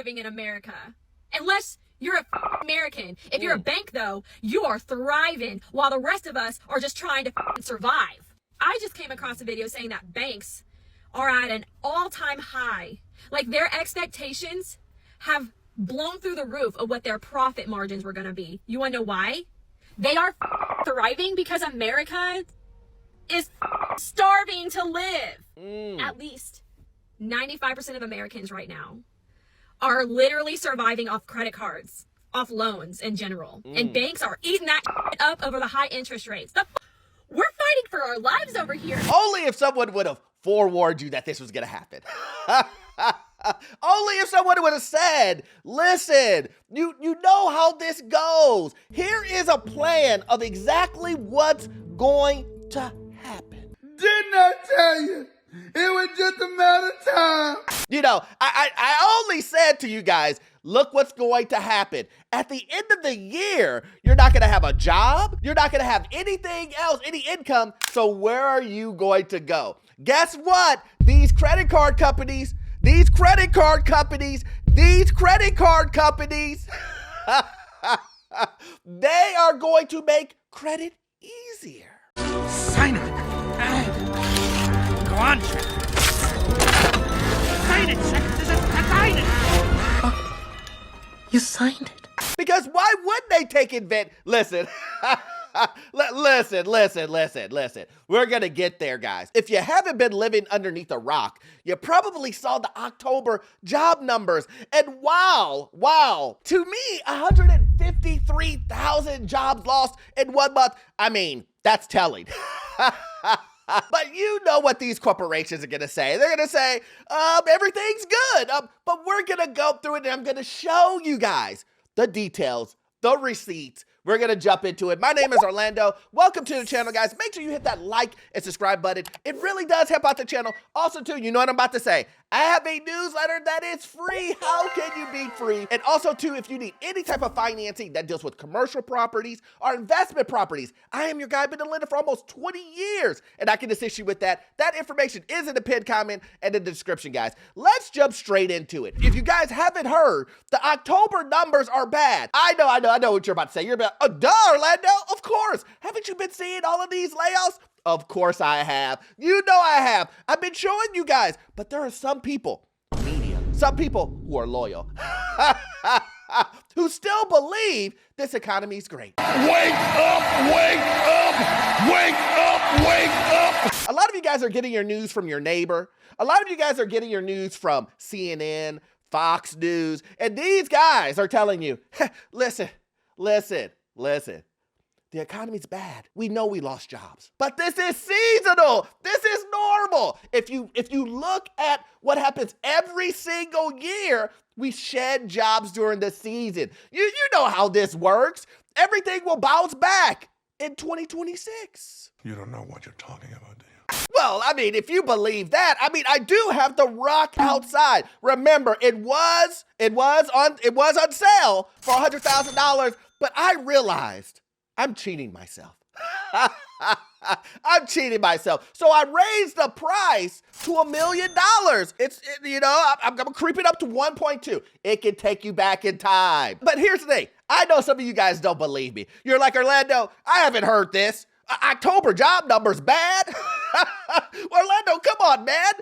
living in America. Unless you're a American. If you're a bank, though, you are thriving while the rest of us are just trying to survive. I just came across a video saying that banks are at an all-time high. Like, their expectations have blown through the roof of what their profit margins were going to be. You want to know why? They are thriving because America is starving to live. At least 95% of Americans right now are literally surviving off credit cards, off loans in general. And banks are eating that up over the high interest rates. We're fighting for our lives over here. Only if someone would have forewarned you that this was going to happen. Only if someone would have said, listen, you know how this goes. Here is a plan of exactly what's going to happen. Didn't I tell you? It was just a matter of time. You know, I only said to you guys, look what's going to happen. At the end of the year, you're not going to have a job. You're not going to have anything else, any income. So where are you going to go? Guess what? These credit card companies, they are going to make credit easier. Sign it. Go on, check. Sign it, check. Sign it. You signed it. Because why would they take advantage? Listen. Listen. We're going to get there, guys. If you haven't been living underneath a rock, you probably saw the October job numbers. And wow, to me, 153,000 jobs lost in 1 month. I mean, that's telling. But you know what these corporations are going to say. They're going to say, everything's good. But we're going to go through it, and I'm going to show you guys the details, the receipts. We're going to jump into it. My name is Orlando. Welcome to the channel, guys. Make sure you hit that like and subscribe button. It really does help out the channel. Also, too, you know what I'm about to say. I have a newsletter that is free. How can you be free? And also, too, if you need any type of financing that deals with commercial properties or investment properties, I am your guy. I've been a lender for almost 20 years, and I can assist you with that. That information is in the pinned comment and in the description, guys. Let's jump straight into it. If you guys haven't heard, the October numbers are bad. I know what you're about to say. You're about, oh, duh, Orlando, of course. Haven't you been seeing all of these layoffs? Of course I have. You know I have. I've been showing you guys. But there are some people, some people who are loyal, who still believe this economy is great. Wake up, wake up, wake up, wake up. A lot of you guys are getting your news from your neighbor. A lot of you guys are getting your news from CNN, Fox News. And these guys are telling you, listen. The economy's bad. We know we lost jobs, but this is seasonal. This is normal. If you look at what happens every single year, we shed jobs during the season. You know how this works. Everything will bounce back in 2026. You don't know what you're talking about, do you? Well, I mean, if you believe that, I mean, I do have the rock outside. Remember, it was on sale for $100,000, but I realized I'm cheating myself. I'm cheating myself. So I raised the price to $1 million. I'm creeping up to 1.2. It can take you back in time. But here's the thing. I know some of you guys don't believe me. You're like, Orlando, I haven't heard this. October job numbers bad. Orlando, come on, man.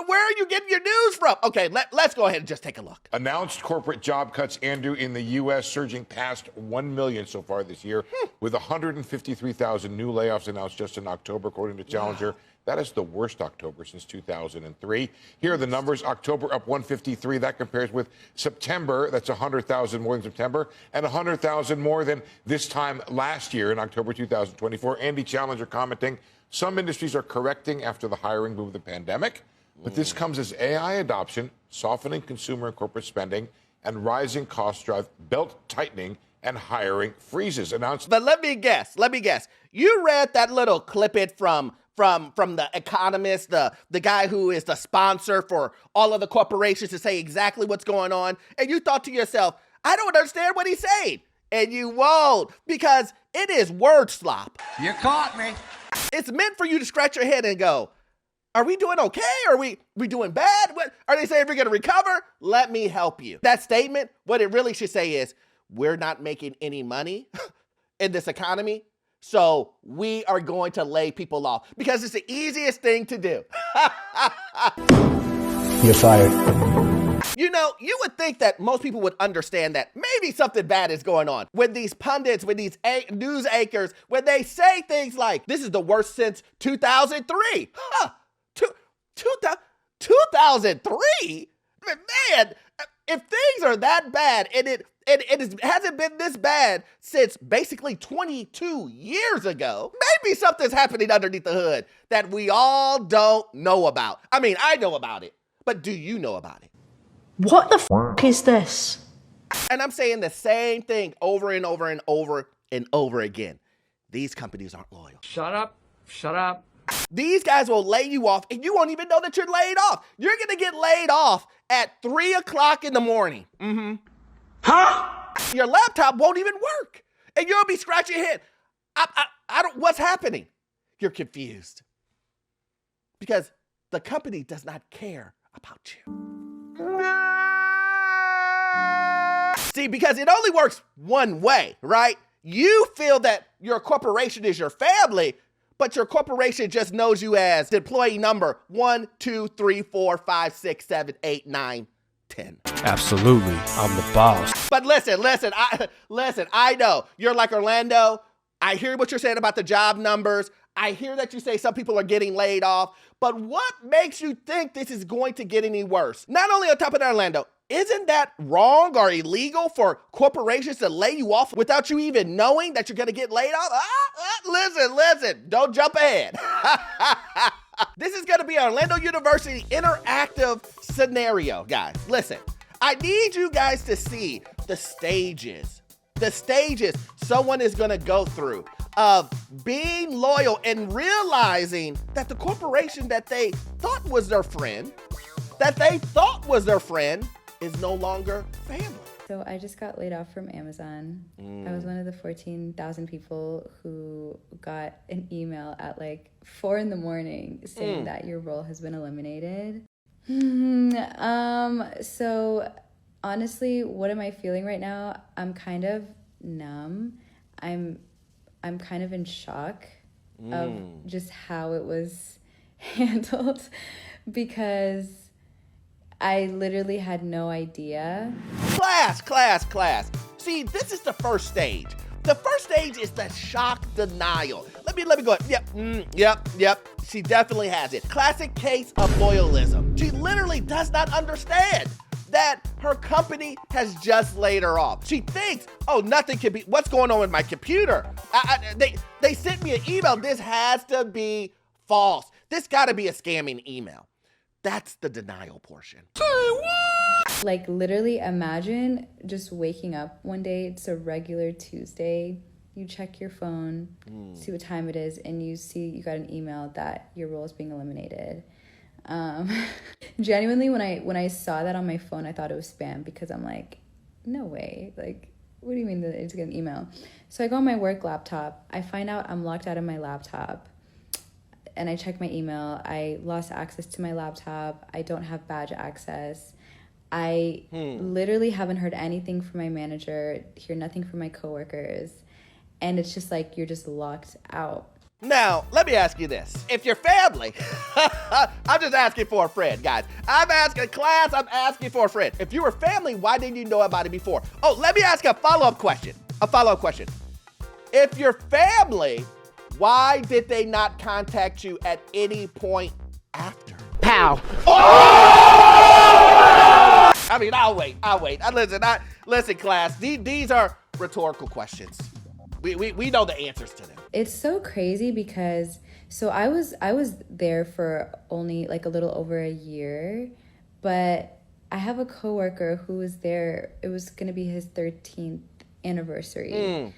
Where are you getting your news from? Okay, let's go ahead and just take a look. Announced corporate job cuts, Andrew, in the U.S. surging past 1 million so far this year, with 153,000 new layoffs announced just in October, according to Challenger. Wow. That is the worst October since 2003. Here are the numbers. October up 153. That compares with September. That's 100,000 more than September and 100,000 more than this time last year in October 2024. Andy Challenger commenting, some industries are correcting after the hiring boom of the pandemic, but this comes as AI adoption, softening consumer and corporate spending, and rising costs drive belt tightening and hiring freezes announced. But let me guess. You read that little clip from the Economist, the guy who is the sponsor for all of the corporations to say exactly what's going on. And you thought to yourself, I don't understand what he's saying. And you won't, because it is word slop. You caught me. It's meant for you to scratch your head and go, Are we doing okay? Are we doing bad? What are they saying? We're going to recover? Let me help you. That statement, what it really should say is, we're not making any money in this economy, so we are going to lay people off because it's the easiest thing to do. You're fired. You know, you would think that most people would understand that maybe something bad is going on. When these pundits, when these news anchors, when they say things like, this is the worst since 2003. 2003? Man, if things are that bad and it hasn't been this bad since basically 22 years ago, maybe something's happening underneath the hood that we all don't know about. I mean, I know about it, but do you know about it? What the f is this? And I'm saying the same thing over and over and over and over again. These companies aren't loyal. Shut up. Shut up. These guys will lay you off and you won't even know that you're laid off. You're going to get laid off at 3 o'clock in the morning. Huh? Your laptop won't even work. And you'll be scratching your head. I don't, what's happening? You're confused. Because the company does not care about you. See, because it only works one way, right? You feel that your corporation is your family, but your corporation just knows you as employee number 1, 2, 3, 4, 5, 6, 7, 8, 9, 10. Absolutely. I'm the boss. But listen, I know you're like Orlando. I hear what you're saying about the job numbers. I hear that you say some people are getting laid off, but what makes you think this is going to get any worse? Not only on top of that, Orlando, isn't that wrong or illegal for corporations to lay you off without you even knowing that you're going to get laid off? Listen, don't jump ahead. This is going to be an Orlando University interactive scenario, guys. Listen, I need you guys to see the stages someone is going to go through of being loyal and realizing that the corporation that they thought was their friend, is no longer family. So I just got laid off from Amazon. I was one of the 14,000 people who got an email at like 4 a.m. saying that your role has been eliminated. So honestly, what am I feeling right now? I'm kind of numb. I'm kind of in shock of just how it was handled because I literally had no idea. Class. See, this is the first stage. The first stage is the shock denial. Let me go. Yep. She definitely has it. Classic case of loyalism. She literally does not understand that her company has just laid her off. She thinks, oh, nothing can be, what's going on with my computer? They sent me an email. This has to be false. This gotta be a scamming email. That's the denial portion. Like literally imagine just waking up one day, it's a regular Tuesday, you check your phone, see what time it is, and you see you got an email that your role is being eliminated. Genuinely, when I saw that on my phone, I thought it was spam because I'm like, no way. Like, what do you mean that it's an email? So I go on my work laptop. I find out I'm locked out of my laptop. And I check my email. I lost access to my laptop. I don't have badge access. I literally haven't heard anything from my manager, hear nothing from my coworkers. And it's just like, you're just locked out. Now, let me ask you this. If your family, I'm just asking for a friend, guys. I'm asking class, I'm asking for a friend. If you were family, why didn't you know about it before? Oh, let me ask a follow-up question. If you're family, why did they not contact you at any point after? Pow. I mean, I'll wait. Listen, class, these are rhetorical questions. We know the answers to them. It's so crazy because so I was there for only like a little over a year, but I have a coworker who was there. It was going to be his 13th anniversary.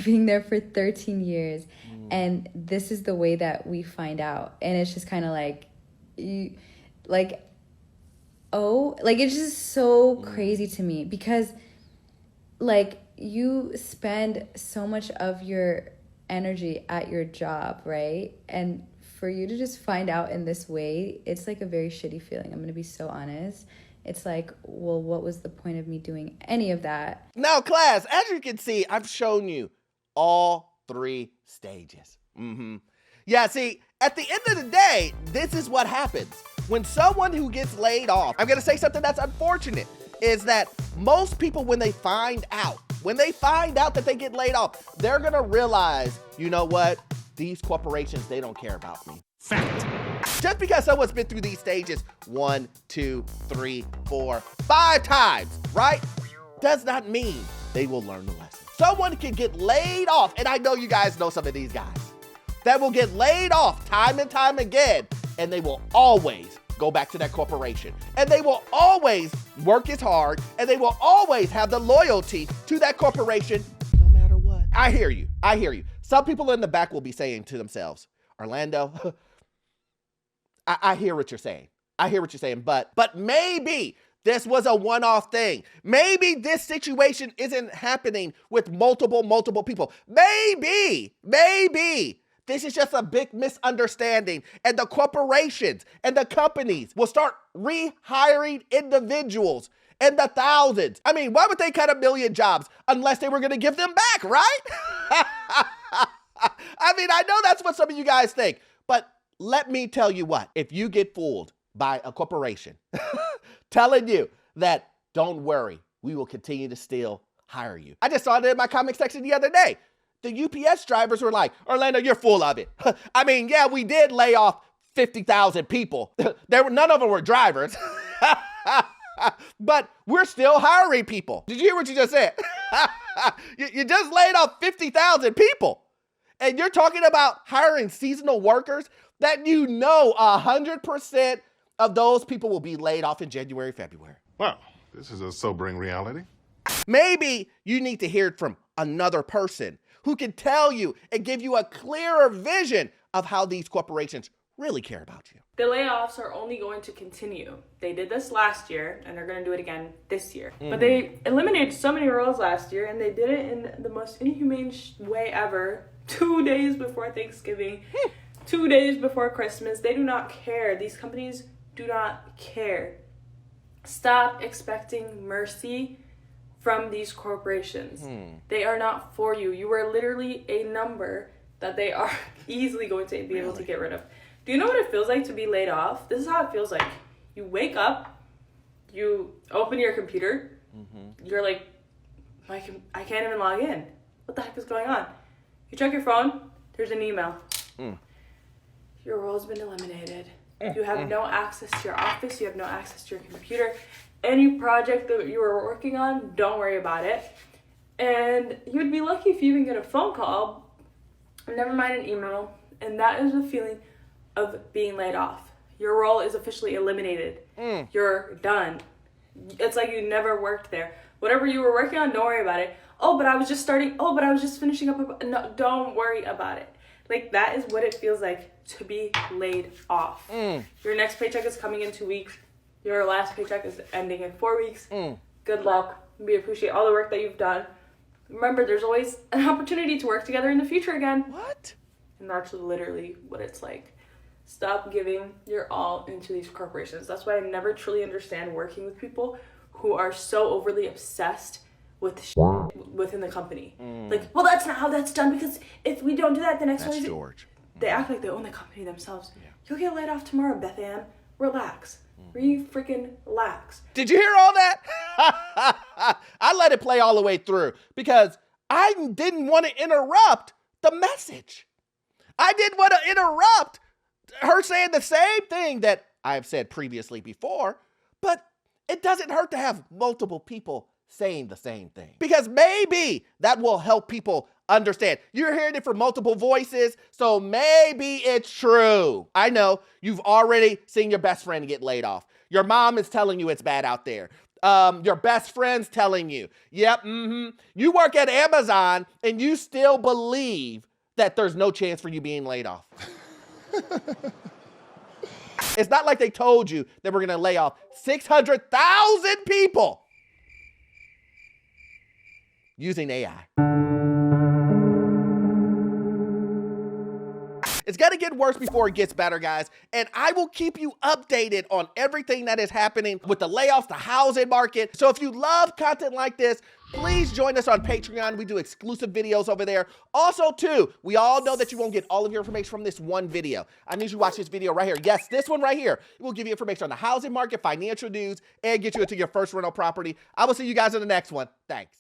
Being there for 13 years. And this is the way that we find out. And it's just kind of like, it's just so crazy to me because like you spend so much of your energy at your job, right? And for you to just find out in this way, it's like a very shitty feeling. I'm going to be so honest. It's like, well, what was the point of me doing any of that? Now, class, as you can see, I've shown you all 3 stages. Yeah, see, at the end of the day, this is what happens. When someone who gets laid off, I'm going to say something that's unfortunate, is that most people, when they find out that they get laid off, they're going to realize, you know what? These corporations, they don't care about me. Fact. Just because someone's been through these stages 1, 2, 3, 4, 5 times, right? Does not mean they will learn the lesson. Someone can get laid off, and I know you guys know some of these guys that will get laid off time and time again, and they will always go back to that corporation. And they will always work as hard, and they will always have the loyalty to that corporation no matter what. I hear you. Some people in the back will be saying to themselves, Orlando, I hear what you're saying. But maybe this was a one-off thing. Maybe this situation isn't happening with multiple people. Maybe this is just a big misunderstanding, and the corporations and the companies will start rehiring individuals in the thousands. I mean, why would they cut 1 million jobs unless they were going to give them back, right? I mean, I know that's what some of you guys think, but let me tell you what, if you get fooled by a corporation telling you that, don't worry, we will continue to still hire you. I just saw it in my comment section the other day. The UPS drivers were like, Orlando, you're full of it. I mean, yeah, we did lay off 50,000 people. None of them were drivers. But we're still hiring people. Did you hear what you just said? You just laid off 50,000 people. And you're talking about hiring seasonal workers that 100% of those people will be laid off in January, February. Wow, this is a sobering reality. Maybe you need to hear it from another person who can tell you and give you a clearer vision of how these corporations really care about you. The layoffs are only going to continue. They did this last year, and they're going to do it again this year. But they eliminated so many roles last year, and they did it in the most inhumane way ever. 2 days before Thanksgiving, 2 days before Christmas. They do not care. These companies do not care. Stop expecting mercy from these corporations. They are not for you. You are literally a number that they are easily going to be able to get rid of. Do you know what it feels like to be laid off? This is how it feels like. You wake up, you open your computer, you're like, I can't even log in. What the heck is going on? You check your phone, there's an email. Your role's been eliminated. You have no access to your office, you have no access to your computer. Any project that you were working on, don't worry about it. And you would be lucky if you even get a phone call, never mind an email. And that is the feeling of being laid off. Your role is officially eliminated. You're done. It's like you never worked there. Whatever you were working on, don't worry about it. Oh, but I was just starting. Oh, but I was just finishing up. No, don't worry about it. Like, that is what it feels like to be laid off. Your next paycheck is coming in 2 weeks. Your last paycheck is ending in 4 weeks. Good luck. We appreciate all the work that you've done. Remember, there's always an opportunity to work together in the future again. What? And that's literally what it's like. Stop giving your all into these corporations. That's why I never truly understand working with people who are so overly obsessed with within the company. Like, well, that's not how that's done, because if we don't do that, the next one is George. They act like they own the company themselves. You'll get laid off tomorrow, Beth Ann. Relax. Freaking relax. Did you hear all that? I let it play all the way through because I didn't want to interrupt the message. I didn't want to interrupt her saying the same thing that I've said previously before, but it doesn't hurt to have multiple people saying the same thing, because maybe that will help people understand. You're hearing it from multiple voices, so maybe it's true. I know you've already seen your best friend get laid off. Your mom is telling you it's bad out there. Your best friend's telling you, yep, you work at Amazon and you still believe that there's no chance for you being laid off. It's not like they told you that we're going to lay off 600,000 people using AI. It's gonna get worse before it gets better, guys. And I will keep you updated on everything that is happening with the layoffs, the housing market. So if you love content like this, please join us on Patreon. We do exclusive videos over there. Also, too, we all know that you won't get all of your information from this one video. I need you to watch this video right here. Yes, this one right here. It will give you information on the housing market, financial news, and get you into your first rental property. I will see you guys in the next one. Thanks.